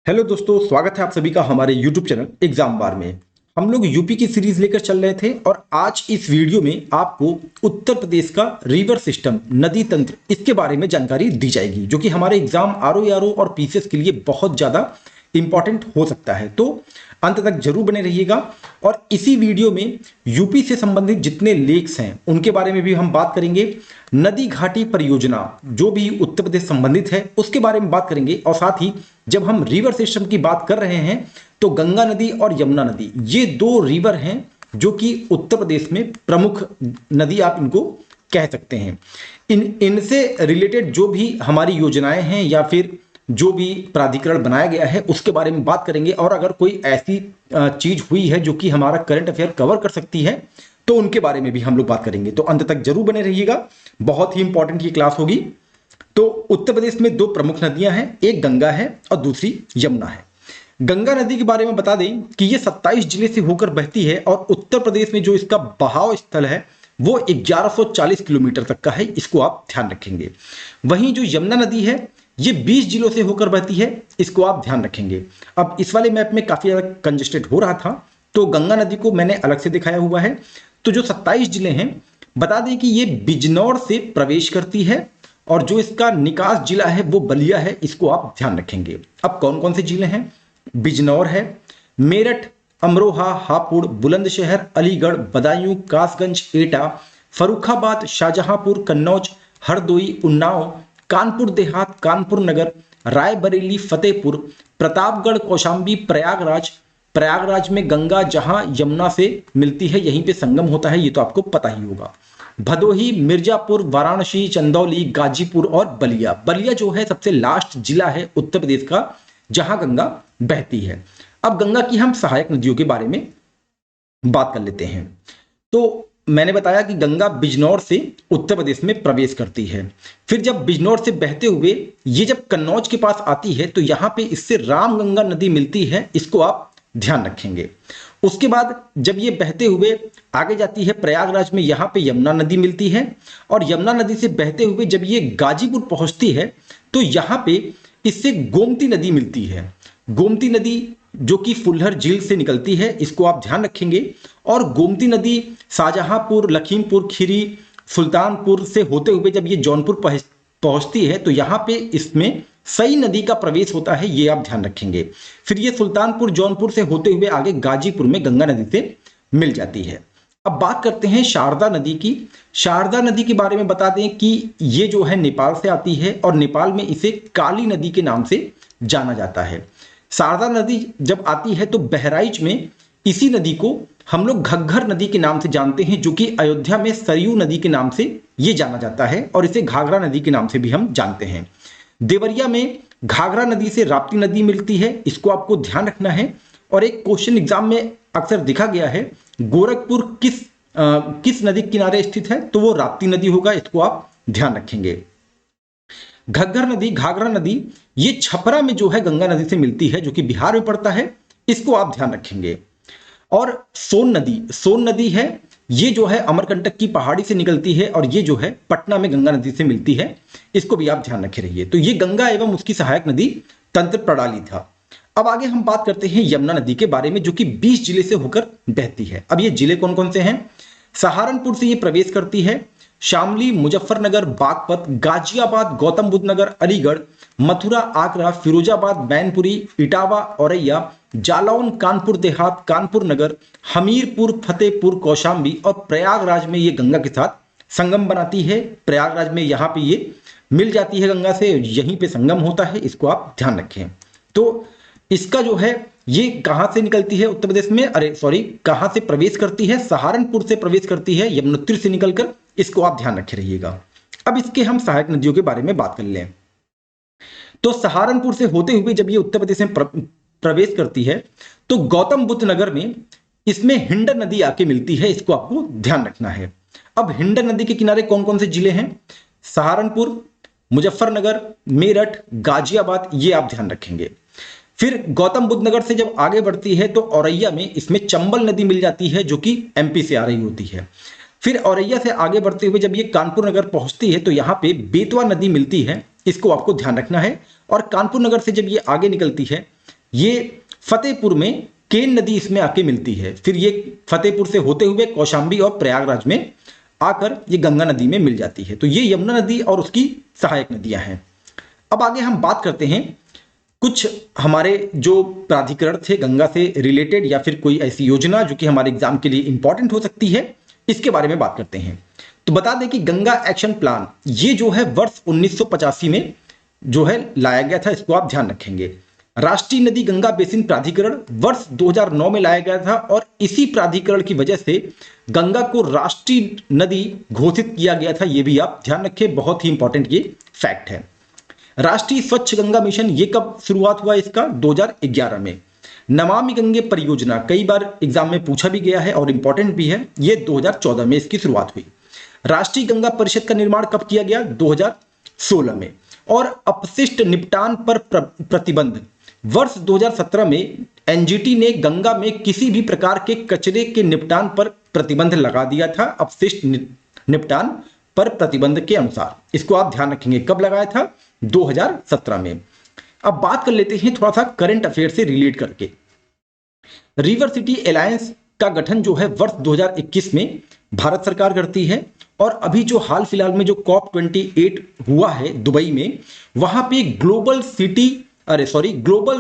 Hello दोस्तों, स्वागत है आप सभी का हमारे YouTube चैनल एग्जाम बार में। हम लोग यूपी की सीरीज लेकर चल रहे थे और आज इस वीडियो में आपको उत्तर प्रदेश का रिवर सिस्टम, नदी तंत्र, इसके बारे में जानकारी दी जाएगी जो कि हमारे एग्जाम आरओ और पीसीएस के लिए बहुत ज़्यादा इंपॉर्टेंट हो सकता है। तो अंत तक जरूर बने रहिएगा। और इसी वीडियो में यूपी से संबंधित जितने लेक्स हैं उनके बारे में भी हम बात करेंगे। नदी घाटी परियोजना जो भी उत्तर प्रदेश संबंधित है उसके बारे में बात करेंगे। और साथ ही जब हम रिवर सिस्टम की बात कर रहे हैं तो गंगा नदी और यमुना नदी, ये दो रिवर हैं जो कि उत्तर प्रदेश में प्रमुख नदी आप इनको कह सकते हैं। इनसे रिलेटेड जो भी हमारी योजनाएं हैं या फिर जो भी प्राधिकरण बनाया गया है उसके बारे में बात करेंगे। और अगर कोई ऐसी चीज हुई है जो कि हमारा करंट अफेयर कवर कर सकती है तो उनके बारे में भी हम लोग बात करेंगे। तो अंत तक जरूर बने रहिएगा, बहुत ही इंपॉर्टेंट ये क्लास होगी। तो उत्तर प्रदेश में दो प्रमुख नदियां हैं, एक गंगा है और दूसरी यमुना है। गंगा नदी के बारे में बता दें कि ये 27 जिले से होकर बहती है और उत्तर प्रदेश में जो इसका बहाव स्थल है वो 1140 किलोमीटर तक का है, इसको आप ध्यान रखेंगे। वहीं जो यमुना नदी है ये 20 जिलों से होकर बहती है, इसको आप ध्यान रखेंगे। अब इस वाले मैप में काफी ज्यादा कंजेस्टेड हो रहा था तो गंगा नदी को मैंने अलग से दिखाया हुआ है। तो जो 27 जिले हैं, बता दें कि ये बिजनौर से प्रवेश करती है और जो इसका निकास जिला है वो बलिया है, इसको आप ध्यान रखेंगे। अब कौन कौन से जिले हैं? बिजनौर है, मेरठ, अमरोहा, हापुड़, बुलंदशहर, अलीगढ़, बदायूं, कासगंज, एटा, फर्रुखाबाद, शाहजहांपुर, कन्नौज, हरदोई, उन्नाव, कानपुर देहात, कानपुर नगर, रायबरेली, फतेहपुर, प्रतापगढ़, कौशाम्बी, प्रयागराज। प्रयागराज में गंगा जहां यमुना से मिलती है यहीं पे संगम होता है, ये तो आपको पता ही होगा। भदोही, मिर्जापुर, वाराणसी, चंदौली, गाजीपुर और बलिया। बलिया जो है सबसे लास्ट जिला है उत्तर प्रदेश का जहां गंगा बहती है। अब गंगा की हम सहायक नदियों के बारे में बात कर लेते हैं। तो मैंने बताया कि गंगा बिजनौर से उत्तर प्रदेश में प्रवेश करती है। फिर जब बिजनौर से बहते हुए ये जब कन्नौज के पास आती है तो यहां पे इससे रामगंगा नदी मिलती है, इसको आप ध्यान रखेंगे। उसके बाद जब ये बहते हुए आगे जाती है प्रयागराज में, यहां पे यमुना नदी मिलती है और यमुना नदी से बहते हुए जब ये गाजीपुर पहुंचती है तो यहां पे इससे गोमती नदी मिलती है। गोमती नदी जो कि फुलहर झील से निकलती है, इसको आप ध्यान रखेंगे। और गोमती नदी शाहजहांपुर, लखीमपुर खीरी, सुल्तानपुर से होते हुए जब ये जौनपुर पहुंचती है तो यहां पे इसमें सई नदी का प्रवेश होता है, ये आप ध्यान रखेंगे। फिर ये सुल्तानपुर, जौनपुर से होते हुए आगे गाजीपुर में गंगा नदी से मिल जाती है। अब बात करते हैं शारदा नदी की। शारदा नदी के बारे में बता दें कि ये जो है नेपाल से आती है और नेपाल में इसे काली नदी के नाम से जाना जाता है। शारदा नदी जब आती है तो बहराइच में इसी नदी को हम लोग घग्घर नदी के नाम से जानते हैं, जो कि अयोध्या में सरयू नदी के नाम से ये जाना जाता है और इसे घाघरा नदी के नाम से भी हम जानते हैं। देवरिया में घाघरा नदी से राप्ती नदी मिलती है, इसको आपको ध्यान रखना है। और एक क्वेश्चन एग्जाम में अक्सर देखा गया है, गोरखपुर किस नदी के किनारे स्थित है, तो वो राप्ती नदी होगा, इसको आप ध्यान रखेंगे। घग्घर नदी, घाघरा नदी, ये छपरा में जो है गंगा नदी से मिलती है जो कि बिहार में पड़ता है, इसको आप ध्यान रखेंगे। और सोन नदी है, ये जो है अमरकंटक की पहाड़ी से निकलती है और ये जो है पटना में गंगा नदी से मिलती है, इसको भी आप ध्यान रखे रहिए। तो ये गंगा एवं उसकी सहायक नदी तंत्र प्रणाली था। अब आगे हम बात करते हैं यमुना नदी के बारे में जो कि 20 जिले से होकर बहती है। अब ये जिले कौन कौन से हैं? सहारनपुर से ये प्रवेश करती है, शामली, मुजफ्फरनगर, बागपत, गाजियाबाद, गौतम बुद्ध नगर, अलीगढ़, मथुरा, आगरा, फिरोजाबाद, मैनपुरी, इटावा, औरैया, जालौन, कानपुर देहात, कानपुर नगर, हमीरपुर, फतेहपुर, कौशाम्बी और प्रयागराज में ये गंगा के साथ संगम बनाती है। प्रयागराज में यहाँ पे ये मिल जाती है गंगा से, यहीं पे संगम होता है, इसको आप ध्यान रखें। तो इसका जो है ये कहां से निकलती है उत्तर प्रदेश में, कहां से प्रवेश करती है? सहारनपुर से प्रवेश करती है, यमुनोत्री से निकलकर, इसको आप ध्यान रखे रहिएगा। अब इसके हम सहायक नदियों के बारे में बात कर लें। तो सहारनपुर से होते हुए जब ये उत्तर प्रदेश में प्रवेश करती है तो गौतम बुद्ध नगर में इसमें हिंडन नदी आके मिलती है, इसको आपको ध्यान रखना है। अब हिंडन नदी के किनारे कौन कौन से जिले हैं? सहारनपुर, मुजफ्फरनगर, मेरठ, गाजियाबाद, ये आप ध्यान रखेंगे। फिर गौतम बुद्ध नगर से जब आगे बढ़ती है तो औरैया में इसमें चंबल नदी मिल जाती है जो कि एमपी से आ रही होती है। फिर औरैया से आगे बढ़ते हुए जब ये कानपुर नगर पहुंचती है तो यहाँ पे बेतवा नदी मिलती है, इसको आपको ध्यान रखना है। और कानपुर नगर से जब ये आगे निकलती है ये फतेहपुर में केन नदी इसमें आके मिलती है, फिर ये फतेहपुर से होते हुए कौशाम्बी और प्रयागराज में आकर ये गंगा नदी में मिल जाती है। तो ये यमुना नदी और उसकी सहायक नदियां हैं। अब आगे हम बात करते हैं कुछ हमारे जो प्राधिकरण थे गंगा से रिलेटेड या फिर कोई ऐसी योजना जो कि हमारे एग्जाम के लिए इंपॉर्टेंट हो सकती है, इसके बारे में बात करते हैं। तो बता दें कि गंगा एक्शन प्लान ये जो है वर्ष 1985 में जो है लाया गया था, इसको आप ध्यान रखेंगे। राष्ट्रीय नदी गंगा बेसिन प्राधिकरण वर्ष 2009 में लाया गया था और इसी प्राधिकरण की वजह से गंगा को राष्ट्रीय नदी घोषित किया गया था, ये भी आप ध्यान रखें, बहुत ही इंपॉर्टेंट ये फैक्ट है। राष्ट्रीय स्वच्छ गंगा मिशन ये कब शुरुआत हुआ इसका? 2011 में। नमामि गंगे परियोजना कई बार एग्जाम में पूछा भी गया है और इंपॉर्टेंट भी है, ये 2014 में इसकी शुरुआत हुई। राष्ट्रीय गंगा परिषद का निर्माण कब किया गया? 2016 में। और अपशिष्ट निपटान पर प्रतिबंध वर्ष 2017 में एनजीटी ने गंगा में किसी भी प्रकार के कचरे के निपटान पर प्रतिबंध लगा दिया था, अपशिष्ट निपटान पर प्रतिबंध के अनुसार। इसको आप ध्यान रखेंगे, कब लगाया था? 2017 में। अब बात कर लेते हैं थोड़ा सा करंट अफेयर से रिलेट करके। रिवर सिटी अलायंस का गठन जो है वर्ष 2021 में भारत सरकार करती है और अभी जो हाल फिलहाल में जो COP28 हुआ है दुबई में, वहां पे ग्लोबल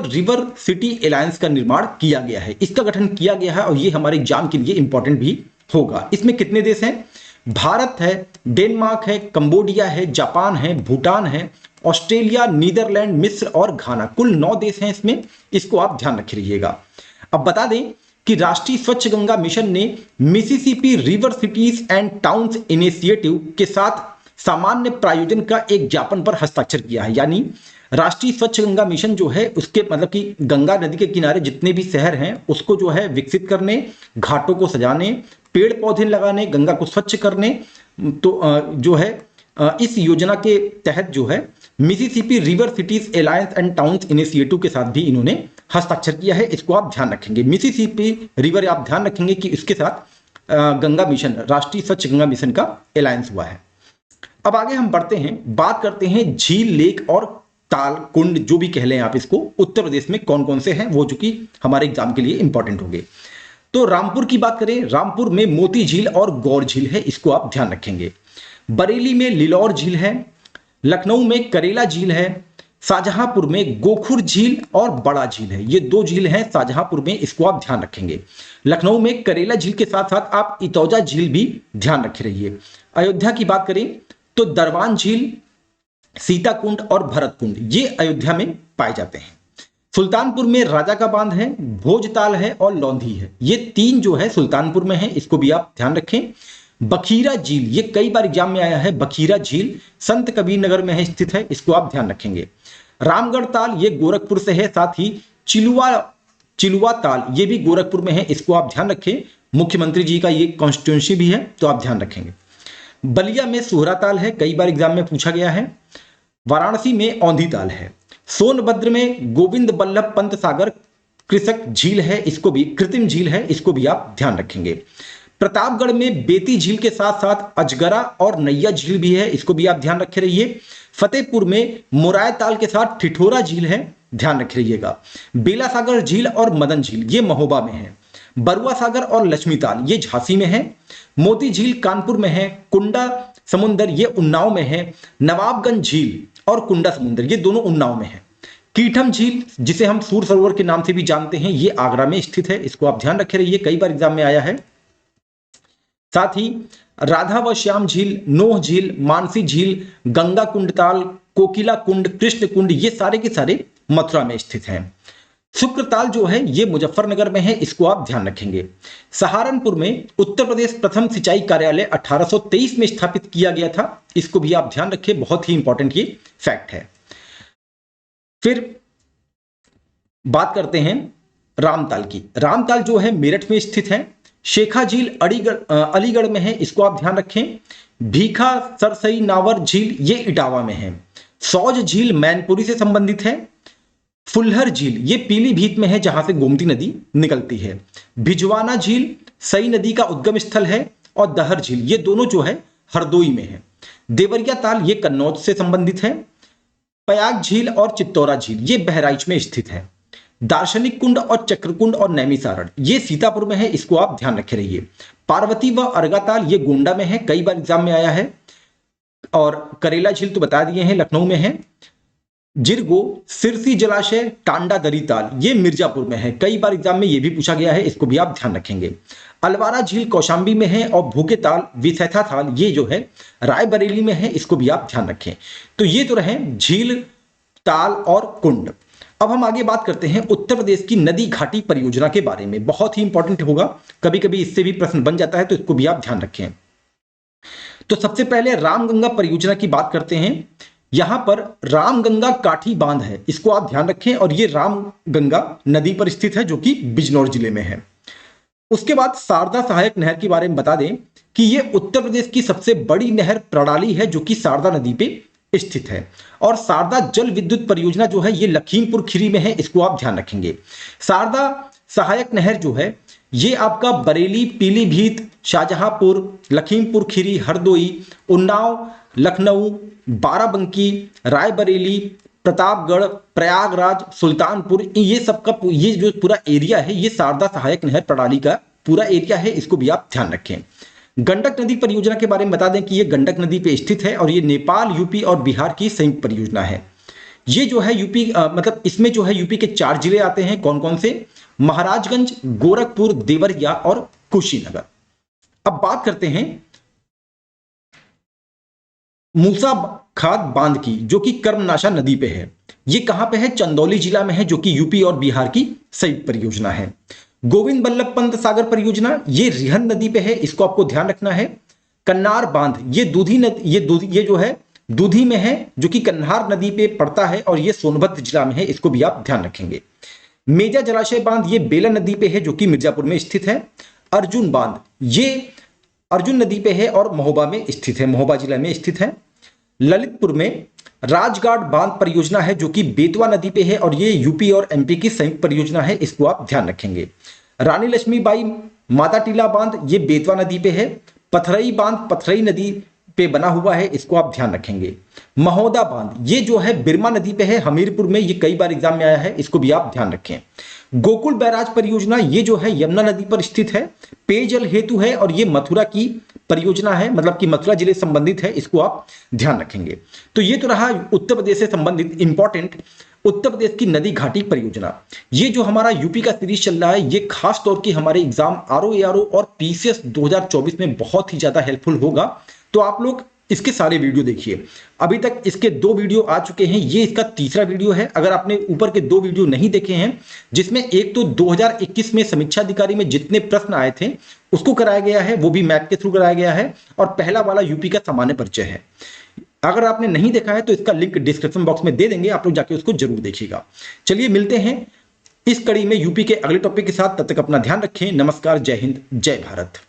रिवर सिटी अलायंस का निर्माण किया गया है, इसका गठन किया गया है और ये हमारे एग्जाम के लिए इंपॉर्टेंट भी होगा। इसमें कितने देश हैं? भारत है, डेनमार्क है, कंबोडिया है, जापान है, भूटान है, ऑस्ट्रेलिया, नीदरलैंड, मिस्र और घाना, कुल 9 देश हैं इसमें, इसको आप ध्यान रख लीजिएगा। अब बता दें कि राष्ट्रीय स्वच्छ गंगा मिशन ने Mississippi river cities and towns initiative के साथ सामान्य प्रायोजन का एक ज्ञापन पर हस्ताक्षर किया है। यानी राष्ट्रीय स्वच्छ गंगा मिशन जो है उसके मतलब कि गंगा नदी के किनारे जितने भी शहर हैं उसको जो है विकसित करने, घाटों को सजाने, पेड़ पौधे लगाने, गंगा को स्वच्छ करने, तो जो है इस योजना के तहत जो है Mississippi river cities alliance and towns initiative के साथ भी इन्होंने हस्ताक्षर किया है, इसको आप ध्यान रखेंगे। मिसिसिपी रिवर आप ध्यान रखेंगे कि इसके साथ गंगा मिशन, राष्ट्रीय स्वच्छ गंगा मिशन का अलायंस हुआ है। अब आगे हम बढ़ते हैं, बात करते हैं झील, लेक और ताल, कुंड, जो भी कह लें आप इसको, उत्तर प्रदेश में कौन कौन से हैं, वो जो कि हमारे एग्जाम के लिए इंपॉर्टेंट होंगे। तो रामपुर की बात करें, रामपुर में मोती झील और गौर झील है, इसको आप ध्यान रखेंगे। बरेली में लिलौर झील है, लखनऊ में करेला झील है, शाहजहांपुर में गोखुर झील और बड़ा झील है, ये 2 झील हैं शाहजहांपुर में, इसको आप ध्यान रखेंगे। लखनऊ में करेला झील के साथ साथ आप इतौजा झील भी ध्यान रखे रहिए। अयोध्या की बात करें तो दरबान झील, सीता कुंड और भरत कुंड ये अयोध्या में पाए जाते हैं। सुल्तानपुर में राजा का बांध है, भोजताल है और लौंधी है, ये 3 जो है सुल्तानपुर में है, इसको भी आप ध्यान रखें। बखीरा झील ये कई बार एग्जाम में आया है, बखीरा झील संत कबीर नगर में है स्थित है, इसको आप ध्यान रखेंगे। रामगढ़ ताल ये गोरखपुर से है, साथ ही चिलुआ ताल ये भी गोरखपुर में है, इसको आप ध्यान रखें। मुख्यमंत्री जी का ये कॉन्स्टिट्यूंसी भी है, तो आप ध्यान रखेंगे। बलिया में सोहरा ताल है, कई बार एग्जाम में पूछा गया है। वाराणसी में औंधी ताल है। सोनभद्र में गोविंद बल्लभ पंत सागर कृषक झील है, इसको भी कृत्रिम झील है, इसको भी आप ध्यान रखेंगे। प्रतापगढ़ में बेती झील के साथ साथ अजगरा और नैया झील भी है, इसको भी आप ध्यान रखे रहिए। फतेहपुर में मोराय ताल के साथ ठिठोरा झील है, ध्यान रखे रहिएगा। बेला सागर झील और मदन झील ये महोबा में है। बरुआ सागर और लक्ष्मी ताल ये झांसी में है। मोती झील कानपुर में है। कुंडा समुंदर ये उन्नाव में है। नवाबगंज झील और कुंडा समुंदर ये दोनों उन्नाव में है। कीठम झील जिसे हम सूर सरोवर के नाम से भी जानते हैं, ये आगरा में स्थित है, इसको आप ध्यान रखे रहिए, कई बार एग्जाम में आया है। साथ ही राधा व श्याम झील, नोह झील, मानसी झील, गंगा कुंड ताल, कोकिला कुंड, कृष्ण कुंड ये सारे के सारे मथुरा में स्थित हैं। शुक्रताल जो है ये मुजफ्फरनगर में है, इसको आप ध्यान रखेंगे। सहारनपुर में उत्तर प्रदेश प्रथम सिंचाई कार्यालय 1823 में स्थापित किया गया था, इसको भी आप ध्यान रखें, बहुत ही इंपॉर्टेंट ये फैक्ट है। फिर बात करते हैं रामताल की। रामताल जो है मेरठ में स्थित है। शेखा झील अलीगढ़ में है, इसको आप ध्यान रखें। भीखा सरसई नावर झील ये इटावा में है। सौज झील मैनपुरी से संबंधित है। फुल्हर झील ये पीलीभीत में है जहां से गोमती नदी निकलती है। भिजवाना झील सई नदी का उद्गम स्थल है और दहर झील ये दोनों जो है हरदोई में है। देवरिया ताल ये कन्नौज से संबंधित है। पयाग झील और चित्तौरा झील ये बहराइच में स्थित है। दार्शनिक कुंड और चक्रकुंड और नैमिसारण ये सीतापुर में है, इसको आप ध्यान रखे रहिए। पार्वती व अर्गाताल ये गोंडा में है, कई बार एग्जाम में आया है। और करेला झील तो बता दिए हैं, लखनऊ में है। जिरगो, सिरसी जलाशय, टांडा दरीताल ये मिर्जापुर में है, कई बार एग्जाम में ये भी पूछा गया है, इसको भी आप ध्यान रखेंगे। अलवारा झील कौशाम्बी में है और भूके ताल विसैथा ताल ये जो है रायबरेली में है, इसको भी आप ध्यान रखें। तो ये तो रहे झील, ताल और कुंड। अब हम आगे बात करते हैं उत्तर प्रदेश की नदी घाटी परियोजना के बारे में, बहुत ही इंपॉर्टेंट होगा, कभी कभी इससे भी प्रश्न बन जाता है, तो इसको भी आप ध्यान रखें। तो सबसे पहले रामगंगा परियोजना की बात करते हैं। यहां पर रामगंगा काठी बांध है, इसको आप ध्यान रखें, और ये रामगंगा नदी पर स्थित है जो कि बिजनौर जिले में है। उसके बाद शारदा सहायक नहर के बारे में बता दें कि ये उत्तर प्रदेश की सबसे बड़ी नहर प्रणाली है जो कि शारदा नदी पे स्थित है। और शारदा जल विद्युत परियोजना जो है ये लखीमपुर खीरी में है, इसको आप ध्यान रखेंगे। शारदा सहायक नहर जो है ये आपका बरेली, पीलीभीत, शाहजहांपुर, लखीमपुर खीरी, हरदोई, उन्नाव, लखनऊ, बाराबंकी, रायबरेली, प्रतापगढ़, प्रयागराज, सुल्तानपुर ये सब का ये जो पूरा एरिया है ये शारदा सहायक नहर प्रणाली का पूरा एरिया है, इसको भी आप ध्यान रखें। गंडक नदी परियोजना के बारे में बता दें कि ये गंडक नदी पे स्थित है और ये नेपाल, यूपी और बिहार की संयुक्त परियोजना है। ये जो है यूपी मतलब इसमें जो है यूपी के 4 जिले आते हैं, कौन कौन से? महाराजगंज, गोरखपुर, देवरिया और कुशीनगर। अब बात करते हैं मूसा खाद बांध की जो कि कर्मनाशा नदी पे है। ये कहां पे है? चंदौली जिला में है, जो कि यूपी और बिहार की संयुक्त परियोजना है। गोविंद बल्लभ पंत सागर परियोजना ये रिहन नदी पे है, इसको आपको ध्यान रखना है। कन्नार बांध ये दूधी नदी ये जो है दूधी में है, जो कि कन्हार नदी पे पड़ता है और ये सोनभद्र जिला में है, इसको भी आप ध्यान रखेंगे। मेजा जलाशय बांध ये बेलन नदी पे है जो कि मिर्जापुर में स्थित है। अर्जुन बांध ये अर्जुन नदी पे है और महोबा में स्थित है, महोबा जिला में स्थित है। ललितपुर में राजगाट बांध परियोजना है जो कि बेतवा नदी पे है और ये यूपी और एमपी की संयुक्त परियोजना है, इसको आप ध्यान रखेंगे। रानी लक्ष्मीबाई माता टीला बांध ये बेतवा नदी पे है। पथरई बांध पथरई नदी पे बना हुआ है, इसको आप ध्यान रखेंगे। महोदा बांध ये जो है बिरमा नदी पे है, हमीरपुर में, ये कई बार एग्जाम में आया है, इसको भी आप ध्यान रखें। गोकुल बैराज परियोजना ये जो है यमुना नदी पर स्थित है, पेयजल हेतु है और ये मथुरा की परियोजना है, मतलब कि मथुरा जिले से संबंधित है, इसको आप ध्यान रखेंगे। तो ये तो रहा उत्तर प्रदेश से संबंधित इंपॉर्टेंट उत्तर प्रदेश की नदी घाटी परियोजना। ये जो हमारा यूपी का सीरीज चल रहा है ये खास तौर की हमारे एग्जाम आरओ एआरओ और पीसीएस 2024 में बहुत ही ज्यादा हेल्पफुल होगा, तो आप लोग इसके सारे वीडियो देखिए। अभी तक इसके 2 वीडियो आ चुके हैं, ये इसका तीसरा वीडियो है। अगर आपने ऊपर के 2 वीडियो नहीं देखे हैं, जिसमें एक तो 2021 में समीक्षा अधिकारी में जितने प्रश्न आए थे उसको कराया गया है, वो भी मैथ के थ्रू कराया गया है, और पहला वाला यूपी का सामान्य परिचय है। अगर आपने नहीं देखा है तो इसका लिंक डिस्क्रिप्शन बॉक्स में दे देंगे, आप लोग जाके उसको जरूर देखिएगा। चलिए मिलते हैं इस कड़ी में यूपी के अगले टॉपिक के साथ, तब तक अपना ध्यान रखें। नमस्कार, जय हिंद, जय भारत।